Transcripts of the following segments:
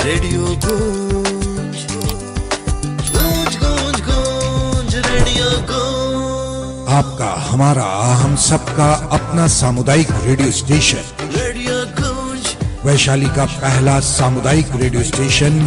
Radio गूंज, गूंज गूंज गूंज रेडियो गूंज। आपका, हमारा, हम सबका अपना सामुदायिक रेडियो स्टेशन रेडियो गूंज, वैशाली का पहला सामुदायिक रेडियो स्टेशन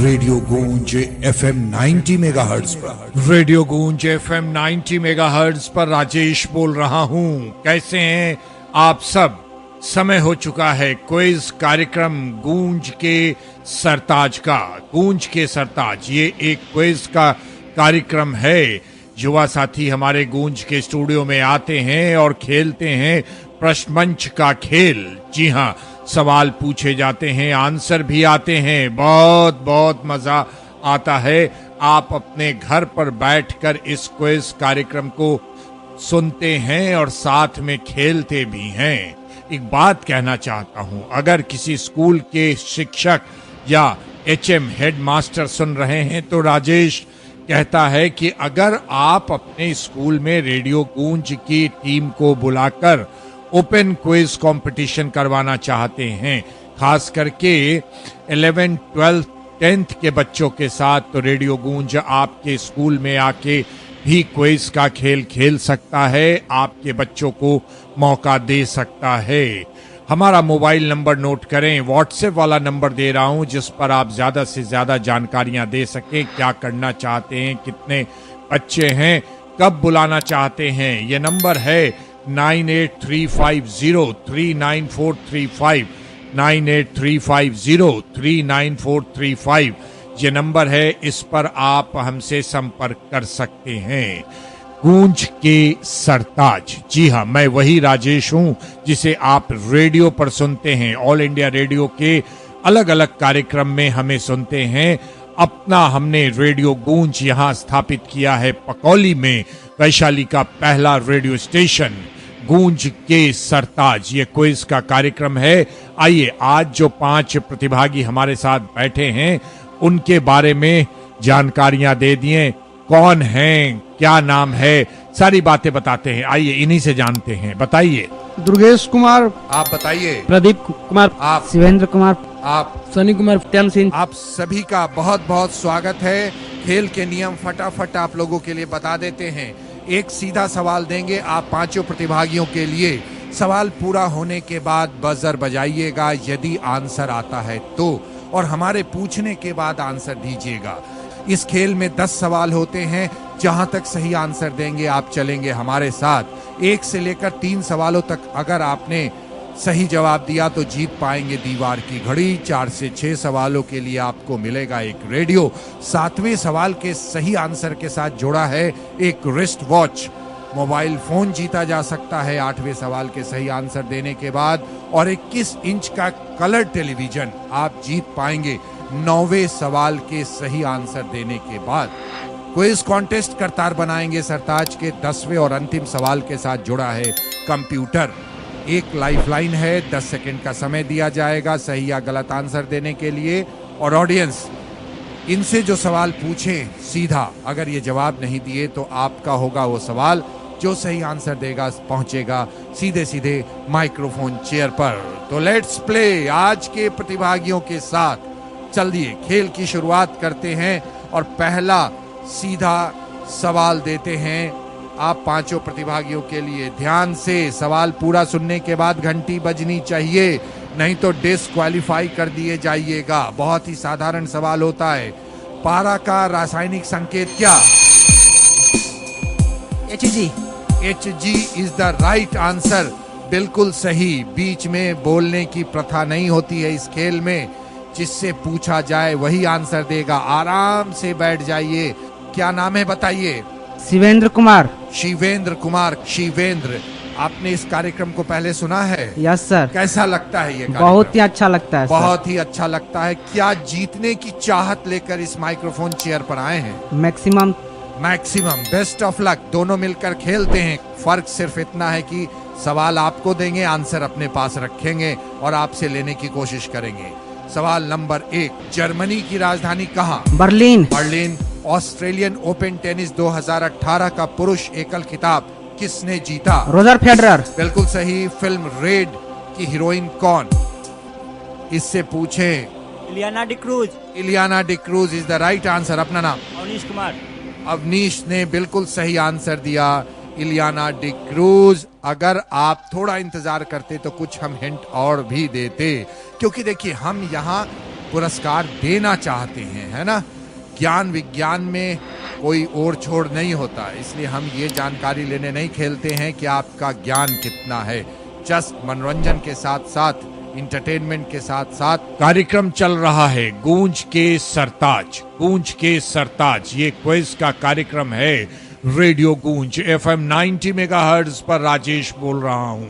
रेडियो गूंज FM 90 मेगाहर्ट्ज पर। रेडियो गूंज FM 90 मेगाहर्ट्ज पर राजेश बोल रहा हूँ। कैसे हैं आप सब? समय हो चुका है क्विज कार्यक्रम गूंज के सरताज का। गूंज के सरताज ये एक क्विज का कार्यक्रम है। युवा साथी हमारे गूंज के स्टूडियो में आते हैं और खेलते हैं प्रश्न मंच का खेल। जी हाँ, सवाल पूछे जाते हैं, आंसर भी आते हैं, बहुत बहुत मजा आता है। आप अपने घर पर बैठकर इस क्विज कार्यक्रम को सुनते हैं और साथ में खेलते भी हैं। एक बात कहना चाहता हूं, अगर किसी स्कूल के शिक्षक या HM हेड मास्टर सुन रहे हैं तो राजेश कहता है कि अगर आप अपने स्कूल में रेडियो गूंज की टीम को बुलाकर ओपन क्विज कंपटीशन करवाना चाहते हैं, खास करके 11th, 12th, 10th के बच्चों के साथ, तो रेडियो गूंज आपके स्कूल में आके भी क्विज का खेल खेल सकता है, आपके बच्चों को मौका दे सकता है। हमारा मोबाइल नंबर नोट करें, व्हाट्सएप वाला नंबर दे रहा हूं जिस पर आप ज्यादा से ज्यादा जानकारियां दे सकें। क्या करना चाहते हैं, कितने बच्चे हैं, कब बुलाना चाहते हैं, ये नंबर है 9835039435, 9835039435 ये नंबर है। इस पर आप हमसे संपर्क कर सकते हैं। गूंज के सरताज, जी हाँ, मैं वही राजेश हूं जिसे आप रेडियो पर सुनते हैं। ऑल इंडिया रेडियो के अलग अलग कार्यक्रम में हमें सुनते हैं। अपना हमने रेडियो गूंज यहां स्थापित किया है पकौली में, वैशाली का पहला रेडियो स्टेशन। गूंज के सरताज ये क्विज का कार्यक्रम है। आइए आज जो 5 प्रतिभागी हमारे साथ बैठे हैं उनके बारे में जानकारियां दे दिए। कौन हैं, क्या नाम है, सारी बातें बताते हैं। आइए इन्हीं से जानते हैं। बताइए। दुर्गेश कुमार। आप बताइए। प्रदीप कुमार। आप। शिवेंद्र कुमार। आप। सनी कुमार। सत्यम सिंह। आप सभी का बहुत बहुत स्वागत है। खेल के नियम फटाफट आप लोगों के लिए बता देते हैं। एक सीधा सवाल देंगे आप 5 प्रतिभागियों के लिए। सवाल पूरा होने के बाद बजर बजाइएगा यदि आंसर आता है तो, और हमारे पूछने के बाद आंसर दीजिएगा। इस खेल में 10 सवाल होते हैं। जहां तक सही आंसर देंगे आप चलेंगे हमारे साथ। 1 से लेकर 3 सवालों तक अगर आपने सही जवाब दिया तो जीत पाएंगे दीवार की घड़ी। 4 से 6 सवालों के लिए आपको मिलेगा एक रेडियो। 7वें सवाल के सही आंसर के साथ जुड़ा है एक रिस्ट वॉच। मोबाइल फोन जीता जा सकता है 8वें सवाल के सही आंसर देने के बाद, और 21 इंच का कलर टेलीविजन आप जीत पाएंगे 9वें सवाल के सही आंसर देने के बाद। क्विज कॉन्टेस्ट करतार बनाएंगे सरताज के 10वें और अंतिम सवाल के साथ जुड़ा है कंप्यूटर। एक लाइफलाइन है, 10 सेकंड का समय दिया जाएगा सही या गलत आंसर देने के लिए। और ऑडियंस इनसे जो सवाल पूछे सीधा, अगर ये जवाब नहीं दिए तो आपका होगा वो सवाल। जो सही आंसर देगा पहुंचेगा सीधे सीधे माइक्रोफोन चेयर पर। तो लेट्स प्ले आज के प्रतिभागियों के साथ। चलिए खेल की शुरुआत करते हैं और पहला सीधा सवाल देते हैं आप 5 प्रतिभागियों के लिए। ध्यान से सवाल पूरा सुनने के बाद घंटी बजनी चाहिए, नहीं तो डिस्क्वालीफाई कर दिए जाइएगा। बहुत ही साधारण सवाल होता है। पारा का रासायनिक संकेत क्या? HG। HG is the right answer. बिल्कुल सही। बीच में बोलने की प्रथा नहीं होती है इस खेल में। जिससे पूछा जाए वही आंसर देगा। आराम से बैठ जाइए। क्या नाम है बताइए? शिवेंद्र कुमार। शिवेंद्र कुमार। शिवेंद्र, आपने इस कार्यक्रम को पहले सुना है? Yes sir. कैसा लगता है ये कार्यक्रम? बहुत ही अच्छा लगता है सर। बहुत ही अच्छा लगता है। क्या जीतने की चाहत लेकर इस माइक्रोफोन चेयर पर आए हैं? मैक्सिमम। Best of luck. दोनों मिलकर खेलते हैं। फर्क सिर्फ इतना है कि सवाल आपको देंगे, आंसर अपने पास रखेंगे और आपसे लेने की कोशिश करेंगे। सवाल नंबर 1, जर्मनी की राजधानी कहाँ? Berlin. Berlin. Australian open tennis 2018 का पुरुष एकल खिताब किसने जीता? Roger Federer. बिल्कुल सही। फिल्म रेड की हीरोइन कौन? इससे पूछें Ileana D'Cruz. Ileana D'Cruz is the right answer. अपना नाम? अवनीश कुमार। अवनीश ने बिल्कुल सही आंसर दिया, इलियाना डिक्रूज। अगर आप थोड़ा इंतजार करते तो कुछ हम हिंट और भी देते, क्योंकि देखिए हम यहाँ पुरस्कार देना चाहते हैं, है ना। ज्ञान विज्ञान में कोई ओर छोड़ नहीं होता, इसलिए हम ये जानकारी लेने नहीं खेलते हैं कि आपका ज्ञान कितना है। जस्ट मनोरंजन के साथ साथ, इंटरटेनमेंट के साथ साथ कार्यक्रम चल रहा है गूंज के सरताज। गूंज के सरताज ये क्विज का कार्यक्रम है रेडियो गूंज FM 90 मेगाहर्ट्ज पर। राजेश बोल रहा हूं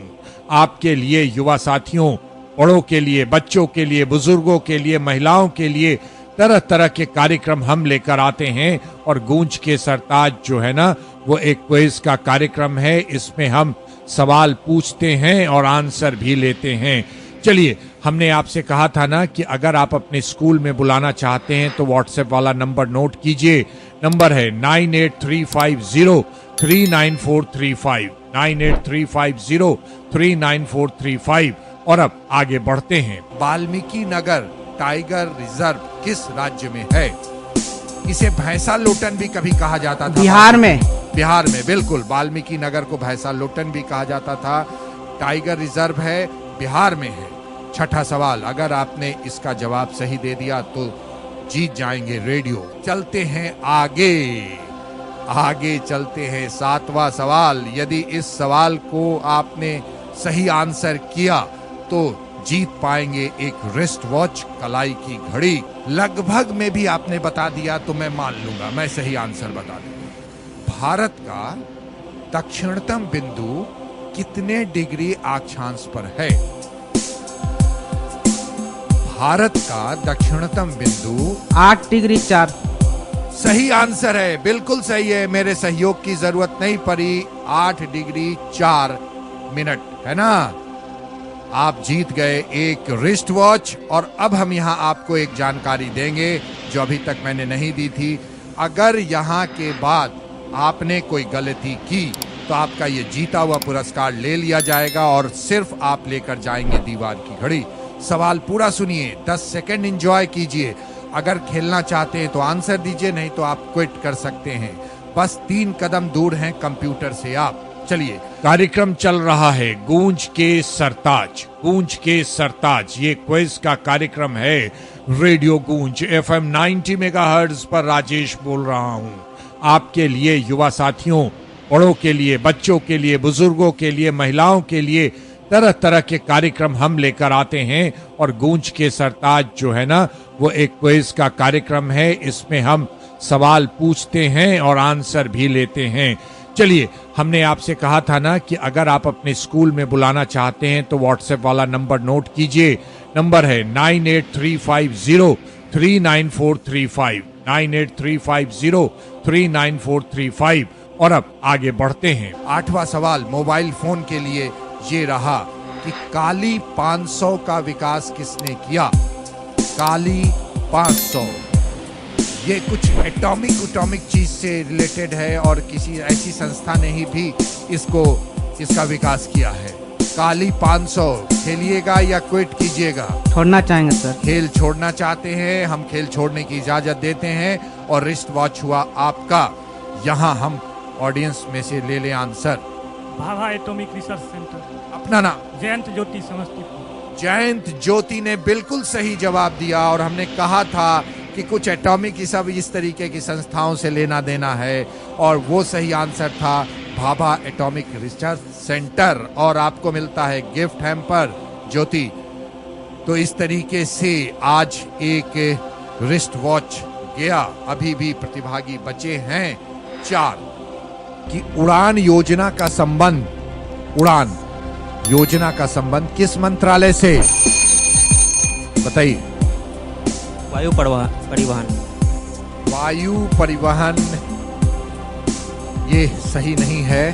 आपके लिए, युवा साथियों, बड़ों के लिए, बच्चों के लिए, बुजुर्गों के लिए, महिलाओं के लिए तरह तरह के कार्यक्रम हम लेकर आते हैं। और गूंज के सरताज जो है ना, वो एक क्विज का कार्यक्रम है। इसमें हम सवाल पूछते हैं और आंसर भी लेते हैं। चलिए, हमने आपसे कहा था ना कि अगर आप अपने स्कूल में बुलाना चाहते हैं तो व्हाट्सएप वाला नंबर नोट कीजिए। नंबर है 9835039435, 9835039435। और अब आगे बढ़ते हैं। वाल्मीकि नगर टाइगर रिजर्व किस राज्य में है? इसे भैंसा लोटन भी कभी कहा जाता था। बिहार में। बिहार में, बिल्कुल। वाल्मीकि नगर को भैंसा लोटन भी कहा जाता था। टाइगर रिजर्व है, बिहार में है। छठा सवाल, अगर आपने इसका जवाब सही दे दिया तो जीत जाएंगे रेडियो। चलते हैं आगे, आगे चलते हैं। सातवां सवाल, यदि इस सवाल को आपने सही आंसर किया तो जीत पाएंगे एक रिस्ट वॉच, कलाई की घड़ी। लगभग में भी आपने बता दिया तो मैं मान लूंगा, मैं सही आंसर बता दूंगा। भारत का दक्षिणतम बिंदु कितने डिग्री अक्षांश पर है? भारत का दक्षिणतम बिंदु 8 डिग्री 4। सही आंसर है, बिल्कुल सही है। मेरे सहयोग की जरूरत नहीं पड़ी। 8 डिग्री 4 मिनट, है ना। आप जीत गए एक रिस्ट वॉच। और अब हम यहाँ आपको एक जानकारी देंगे जो अभी तक मैंने नहीं दी थी। अगर यहाँ के बाद आपने कोई गलती की तो आपका ये जीता हुआ पुरस्कार ले लिया जाएगा और सिर्फ आप लेकर जाएंगे दीवार की घड़ी। सवाल पूरा सुनिए, 10 सेकंड एंजॉय कीजिए। अगर खेलना चाहते हैं तो आंसर दीजिए, नहीं तो आप क्विट कर सकते हैं। बस 3 कदम दूर हैं कंप्यूटर से आप। चलिए, कार्यक्रम चल रहा है गूंज के सरताज। गूंज के सरताज ये क्विज का कार्यक्रम है रेडियो गूंज FM 90 मेगाहर्ट्ज पर। राजेश बोल रहा हूं आपके लिए, युवा साथियों, बड़ों के लिए, बच्चों के लिए, बुजुर्गों के लिए, महिलाओं के लिए तरह तरह के कार्यक्रम हम लेकर आते हैं। और गूंज के सरताज जो है ना, वो एक क्विज का कार्यक्रम है। इसमें हम सवाल पूछते हैं और आंसर भी लेते हैं। चलिए, हमने आपसे कहा था ना कि अगर आप अपने स्कूल में बुलाना चाहते हैं तो व्हाट्सएप वाला नंबर नोट कीजिए। नंबर है 9835039435, 9835039435। और अब आगे बढ़ते हैं। 8वां सवाल मोबाइल फोन के लिए ये रहा कि काली 500 का विकास किसने किया? काली 500 ये कुछ एटॉमिक चीज से रिलेटेड है और किसी ऐसी संस्था ने ही भी इसका विकास किया है। काली 500 खेलिएगा या क्विट कीजिएगा? छोड़ना चाहेंगे सर। खेल छोड़ना चाहते हैं, हम खेल छोड़ने की इजाजत देते हैं। और रिस्ट वॉच हुआ आपका। यहाँ हम ऑडियंस में से ले लें answer. Bhabha atomic research centre. अपना नाम? जयंत ज्योति, समस्तीपुर। जयंत ज्योति ने बिल्कुल सही जवाब दिया। और हमने कहा था कि कुछ एटॉमिक की सब इस तरीके की संस्थाओं से लेना देना है, और वो सही आंसर था भाभा एटॉमिक रिसर्च सेंटर। और आपको मिलता है गिफ्ट हैम्पर ज्योति। तो इस तरीके से आज एक रिस्ट वॉच गया। अभी भी प्रतिभागी बचे हैं 4। कि उड़ान योजना का संबंध किस मंत्रालय से? बताइए। वायु परिवहन। वायु परिवहन ये सही नहीं है।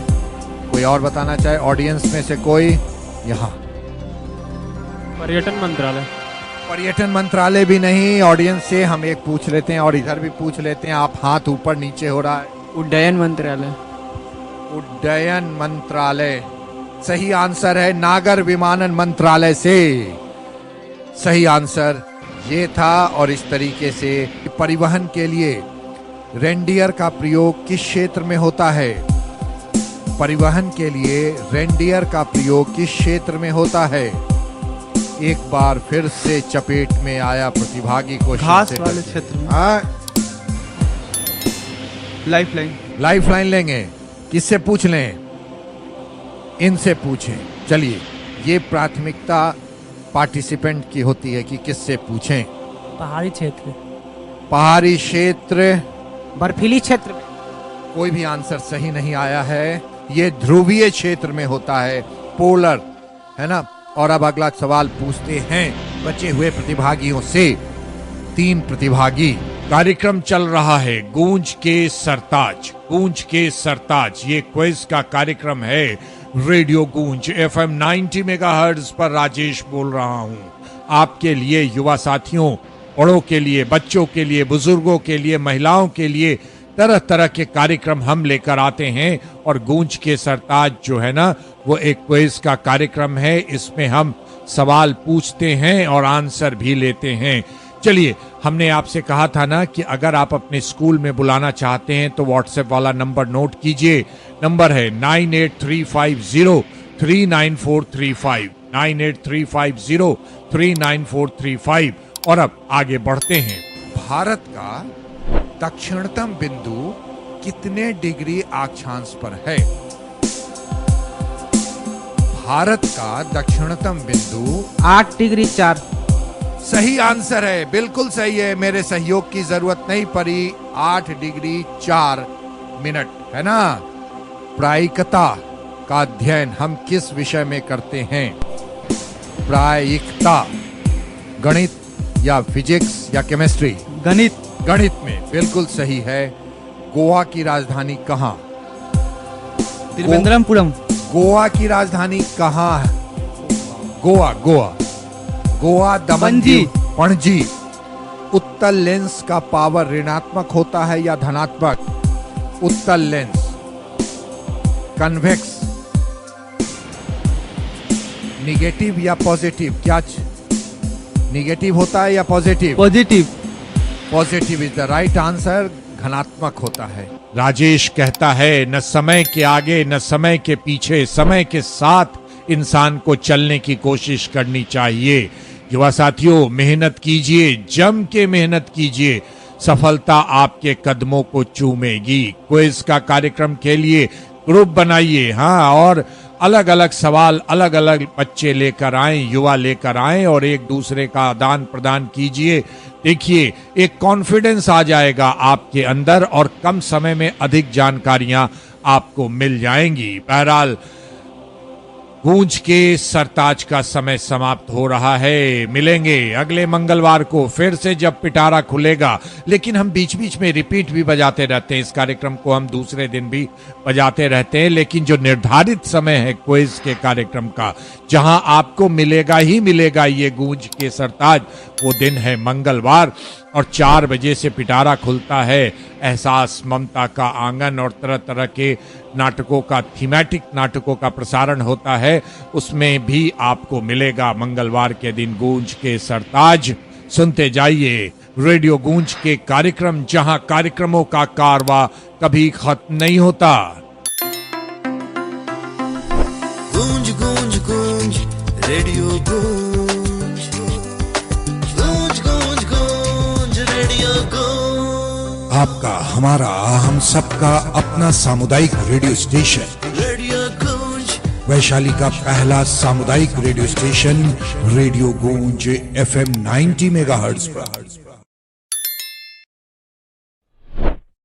कोई और बताना चाहे ऑडियंस में से कोई? यहाँ पर्यटन मंत्रालय। पर्यटन मंत्रालय भी नहीं। ऑडियंस से हम एक पूछ लेते हैं और इधर भी पूछ लेते हैं। आप हाथ ऊपर नीचे हो रहा है। उड्डयन मंत्रालय। उड्डयन मंत्रालय सही आंसर है। नागर विमानन मंत्रालय से सही आंसर ये था। और इस तरीके से परिवहन के लिए रेंडियर का प्रयोग किस क्षेत्र में होता है? परिवहन के लिए रेंडियर का प्रयोग किस क्षेत्र में होता है? एक बार फिर से चपेट में आया प्रतिभागी को घास वाले क्षेत्र में। लाइफलाइन लेंगे। किससे पूछ लें? इनसे पूछें। चलिए, ये प्राथमिकता पार्टिसिपेंट की होती है कि किससे पूछें। पहाड़ी क्षेत्र। पहाड़ी क्षेत्र, बर्फीली क्षेत्र में। कोई भी आंसर सही नहीं आया है। ये ध्रुवीय क्षेत्र में होता है, पोलर, है ना। और अब अगला सवाल पूछते हैं बचे हुए प्रतिभागियों से। 3 प्रतिभागी। कार्यक्रम चल रहा है गूंज के सरताज। गूंज के सरताज ये क्विज का कार्यक्रम है। रेडियो गूंज FM 90 मेगाहर्ट्ज पर राजेश बोल रहा हूं। आपके लिए, युवा साथियों, बड़ों के लिए, बच्चों के लिए, बुजुर्गों के लिए, महिलाओं के लिए तरह तरह के कार्यक्रम हम लेकर आते हैं। और गूंज के सरताज जो है ना, वो एक क्विज का कार्यक्रम है। इसमें हम सवाल पूछते हैं और आंसर भी लेते हैं। चलिए, हमने आपसे कहा था ना कि अगर आप अपने स्कूल में बुलाना चाहते हैं तो व्हाट्सएप वाला नंबर नोट कीजिए। नंबर है 9835039435, 9835039435। और अब आगे बढ़ते हैं। भारत का दक्षिणतम बिंदु कितने डिग्री अक्षांश पर है? भारत का दक्षिणतम बिंदु 8 डिग्री 4। सही आंसर है, बिल्कुल सही है। मेरे सहयोग की जरूरत नहीं पड़ी। 8 डिग्री 4 मिनट, है ना। प्रायिकता का अध्ययन हम किस विषय में करते हैं? प्रायिकता, गणित या फिजिक्स या केमिस्ट्री? गणित। गणित में, बिल्कुल सही है। गोवा की राजधानी कहाँ? त्रिवेंद्रमपुरम। गोवा की राजधानी कहाँ है? गोवा दमन पणजी। दीव, पणजी। उत्तल लेंस का पावर ऋणात्मक होता है या धनात्मक? उत्तल लेंस। कन्वेक्स, निगेटिव या पॉजिटिव? क्या निगेटिव होता है या positive? Positive. Positive is the right answer. धनात्मक होता है। राजेश कहता है, न समय के आगे न समय के पीछे, समय के साथ इंसान को चलने की कोशिश करनी चाहिए। युवा साथियों, मेहनत कीजिए, जम के मेहनत कीजिए, सफलता आपके कदमों को चूमेगी। क्विज का कार्यक्रम के लिए ग्रुप बनाइए, हाँ, और अलग अलग सवाल अलग अलग बच्चे लेकर आए, युवा लेकर आए और एक दूसरे का आदान प्रदान कीजिए। देखिए, एक कॉन्फिडेंस आ जाएगा आपके अंदर और कम समय में अधिक जानकारियां आपको मिल जाएंगी। बहरहाल, गूंज के सरताज का समय समाप्त हो रहा है। मिलेंगे अगले मंगलवार को फिर से जब पिटारा खुलेगा। लेकिन हम बीच बीच में रिपीट भी बजाते रहते हैं। इस कार्यक्रम को हम दूसरे दिन भी बजाते रहते हैं। लेकिन जो निर्धारित समय है क्विज के कार्यक्रम का, जहां आपको मिलेगा ही मिलेगा ये गूंज के सरताज, वो दिन है मंगलवार। और 4 बजे से पिटारा खुलता है। एहसास ममता का आंगन और तरह तरह के नाटकों का, थीमेटिक नाटकों का प्रसारण होता है। उसमें भी आपको मिलेगा मंगलवार के दिन गूंज के सरताज। सुनते जाइए रेडियो गूंज के कार्यक्रम, जहां कार्यक्रमों का कारवां कभी खत्म नहीं होता। गूंज गूंज गूंज रेडियो गूंज, गूंज गूंज गूंज रेडियो गूंज। आपका, हमारा, हम सबका अपना सामुदायिक रेडियो स्टेशन रेडियो गूंज, वैशाली का पहला सामुदायिक रेडियो स्टेशन रेडियो गूंज FM 90 मेगाहर्ट्ज पर।